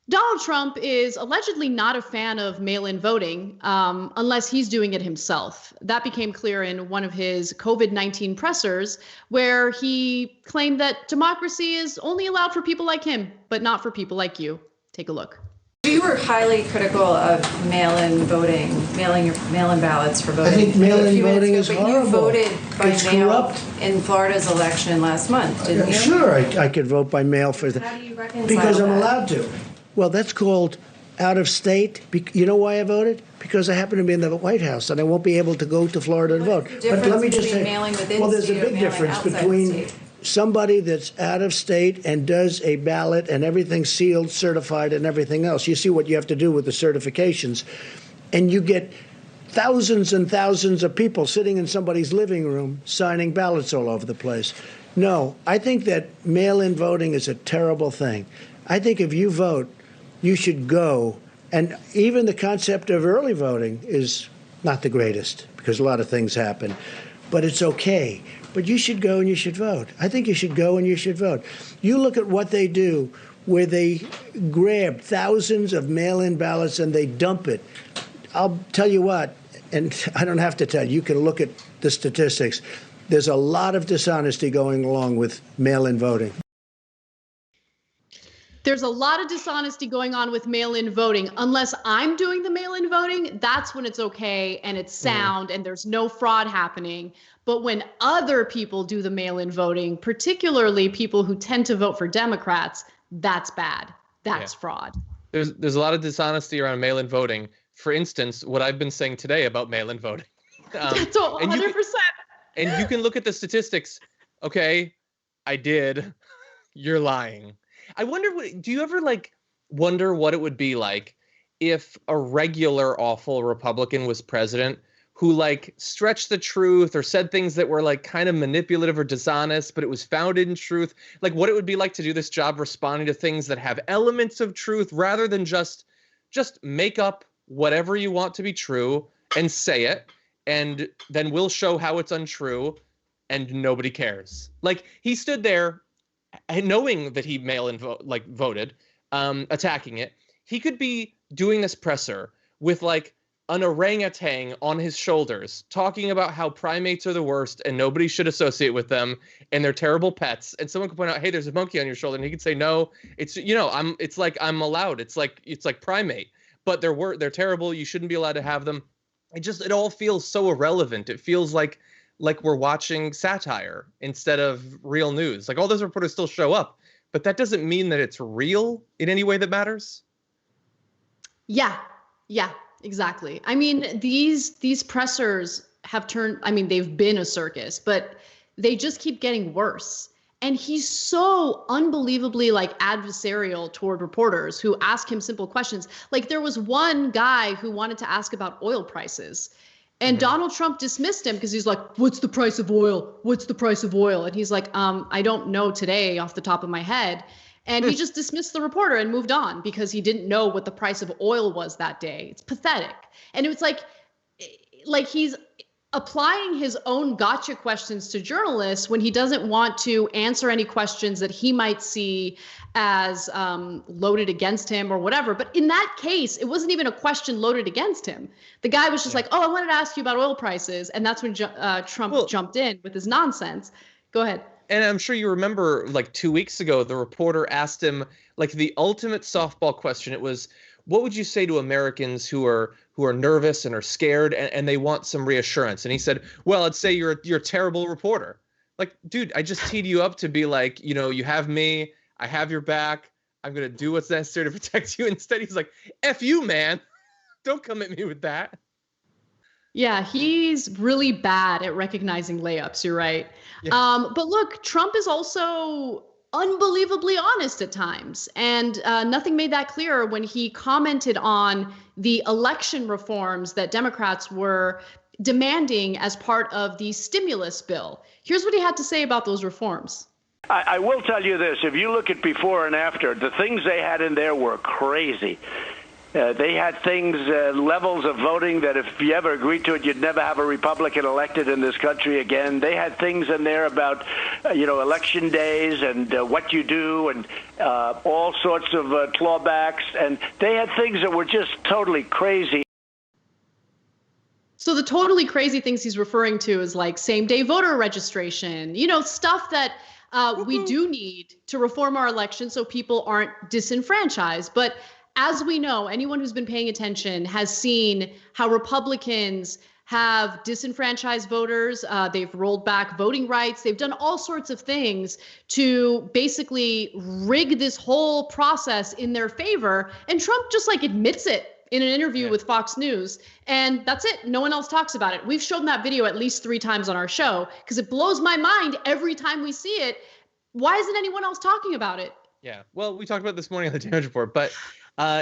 Donald Trump is allegedly not a fan of mail-in voting unless he's doing it himself. That became clear in one of his COVID-19 pressers, where he claimed that democracy is only allowed for people like him, but not for people like you. Take a look. You were highly critical of mail-in voting, mail-in ballots for voting. I think mail-in voting is but horrible. You voted by It's mail corrupt. in Florida's election last month, didn't you? Sure, I could vote by mail for that. How do you reconcile Because I'm that? allowed to. Well, that's called out of state. You know why I voted? Because I happen to be in the White House and I won't be able to go to Florida and vote. What's the difference between mailing within well, there's a state or big mailing difference outside the between state? somebody that's out of state and does a ballot and everything sealed, certified, and everything else. You see what you have to do with the certifications. And you get thousands and thousands of people sitting in somebody's living room signing ballots all over the place. No, I think that mail-in voting is a terrible thing. I think if you vote, you should go. And even the concept of early voting is not the greatest because a lot of things happen. But it's okay. But you should go and you should vote. I think you should go and you should vote. You look at what they do, where they grab thousands of mail-in ballots and they dump it. I'll tell you what, and I don't have to tell you, you can look at the statistics. There's a lot of dishonesty going along with mail-in voting. There's a lot of dishonesty going on with mail-in voting. Unless I'm doing the mail-in voting, that's when it's okay and it's sound and there's no fraud happening. But when other people do the mail-in voting, particularly people who tend to vote for Democrats, that's bad. That's fraud. There's a lot of dishonesty around mail-in voting. For instance, what I've been saying today about mail-in voting. That's 100%. And you can look at the statistics. Okay, I did. You're lying. I wonder, do you ever wonder what it would be like if a regular awful Republican was president who stretched the truth or said things that were kind of manipulative or dishonest, but it was founded in truth? What it would be like to do this job responding to things that have elements of truth rather than just make up whatever you want to be true and say it, and then we'll show how it's untrue and nobody cares. He stood there and knowing that he voted, attacking it. He could be doing this presser with an orangutan on his shoulders, talking about how primates are the worst and nobody should associate with them and they're terrible pets. And someone could point out, hey, there's a monkey on your shoulder, and he could say, no, it's I'm allowed. It's like primate, but they're terrible. You shouldn't be allowed to have them. It all feels so irrelevant. It feels like we're watching satire instead of real news. All those reporters still show up, but that doesn't mean that it's real in any way that matters. Yeah, exactly. I mean, these pressers have turned, they've been a circus, but they just keep getting worse. And he's so unbelievably adversarial toward reporters who ask him simple questions. There was one guy who wanted to ask about oil prices. And Donald Trump dismissed him because he's like, what's the price of oil? What's the price of oil? And he's like, I don't know today off the top of my head. And he just dismissed the reporter and moved on because he didn't know what the price of oil was that day. It's pathetic. And it was like he's applying his own gotcha questions to journalists when he doesn't want to answer any questions that he might see as loaded against him or whatever. But in that case, it wasn't even a question loaded against him. The guy was just like, oh, I wanted to ask you about oil prices. And that's when Trump jumped in with his nonsense. Go ahead. And I'm sure you remember 2 weeks ago, the reporter asked him the ultimate softball question. It was, what would you say to Americans who are nervous and are scared and they want some reassurance? And he said, well, I'd say you're a terrible reporter. Dude, I just teed you up to be you have me, I have your back, I'm going to do what's necessary to protect you. Instead, he's like, F you, man. Don't come at me with that. Yeah, he's really bad at recognizing layups. You're right. Yeah. But look, Trump is also unbelievably honest at times. And nothing made that clearer when he commented on the election reforms that Democrats were demanding as part of the stimulus bill. Here's what he had to say about those reforms. I will tell you this. If you look at before and after, the things they had in there were crazy. They had things, levels of voting that if you ever agreed to it, you'd never have a Republican elected in this country again. They had things in there about, election days and what you do and all sorts of clawbacks. And they had things that were just totally crazy. So the totally crazy things he's referring to is like same-day voter registration, stuff that we do need to reform our elections so people aren't disenfranchised. But as we know, anyone who's been paying attention has seen how Republicans have disenfranchised voters. They've rolled back voting rights. They've done all sorts of things to basically rig this whole process in their favor. And Trump just admits it in an interview with Fox News. And that's it. No one else talks about it. We've shown that video at least 3 times on our show because it blows my mind every time we see it. Why isn't anyone else talking about it? Yeah, well, we talked about this morning on the damage report, but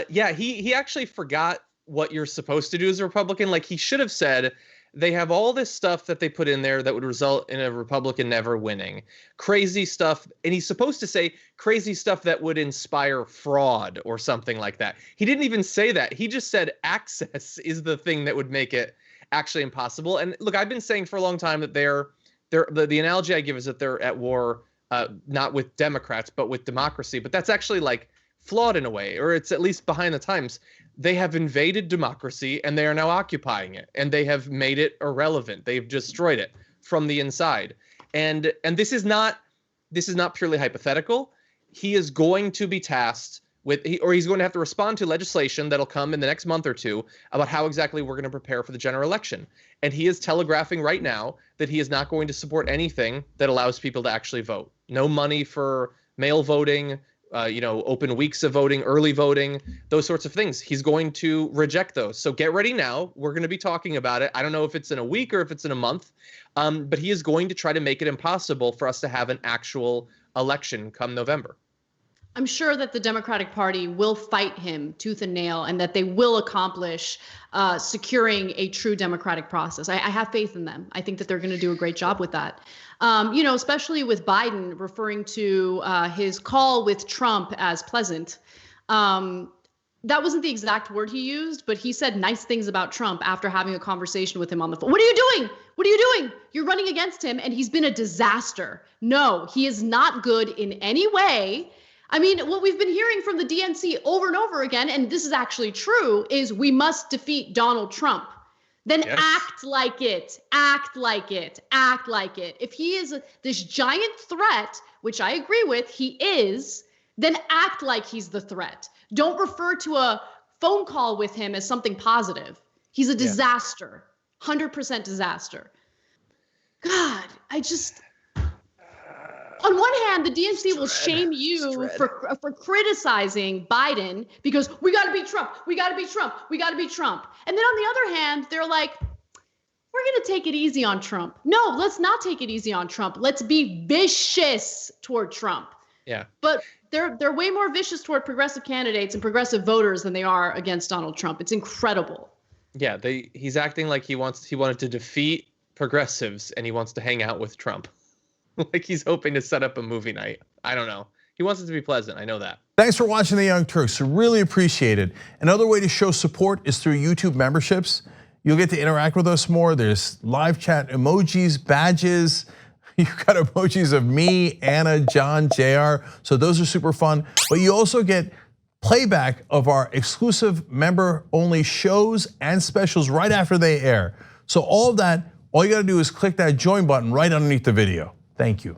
he actually forgot what you're supposed to do as a Republican. He should have said they have all this stuff that they put in there that would result in a Republican never winning. Crazy stuff. And he's supposed to say crazy stuff that would inspire fraud or something like that. He didn't even say that. He just said access is the thing that would make it actually impossible. And look, I've been saying for a long time that the analogy I give is that they're at war, not with Democrats, but with democracy. But that's actually flawed in a way, or it's at least behind the times. They have invaded democracy and they are now occupying it, and they have made it irrelevant. They've destroyed it from the inside. And this is not purely hypothetical. He is going to be tasked with, or he's going to have to respond to legislation that'll come in the next month or two about how exactly we're going to prepare for the general election. And he is telegraphing right now that he is not going to support anything that allows people to actually vote. No money for mail voting, open weeks of voting, early voting, those sorts of things. He's going to reject those. So get ready now. We're going to be talking about it. I don't know if it's in a week or if it's in a month, but he is going to try to make it impossible for us to have an actual election come November. I'm sure that the Democratic Party will fight him tooth and nail and that they will accomplish securing a true democratic process. I have faith in them. I think that they're going to do a great job with that. Especially with Biden referring to his call with Trump as pleasant. That wasn't the exact word he used, but he said nice things about Trump after having a conversation with him on the phone. What are you doing? What are you doing? You're running against him and he's been a disaster. No, he is not good in any way. I mean, what we've been hearing from the DNC over and over again, and this is actually true, is we must defeat Donald Trump. Then act like it, act like it, act like it. If he is this giant threat, which I agree with, he is, then act like he's the threat. Don't refer to a phone call with him as something positive. He's a disaster, 100% disaster. God, on one hand, the DNC will shame you for criticizing Biden because we got to beat Trump, we got to beat Trump, we got to beat Trump. And then on the other hand, they're like, we're going to take it easy on Trump. No, let's not take it easy on Trump. Let's be vicious toward Trump. Yeah. But they're way more vicious toward progressive candidates and progressive voters than they are against Donald Trump. It's incredible. Yeah, he's acting like he wanted to defeat progressives and he wants to hang out with Trump. Like he's hoping to set up a movie night. I don't know. He wants it to be pleasant. I know that. Thanks for watching The Young Turks. Really appreciate it. Another way to show support is through YouTube memberships. You'll get to interact with us more. There's live chat emojis, badges. You've got emojis of me, Anna, John, JR. So those are super fun. But you also get playback of our exclusive member-only shows and specials right after they air. So all of that, all you gotta do is click that join button right underneath the video. Thank you.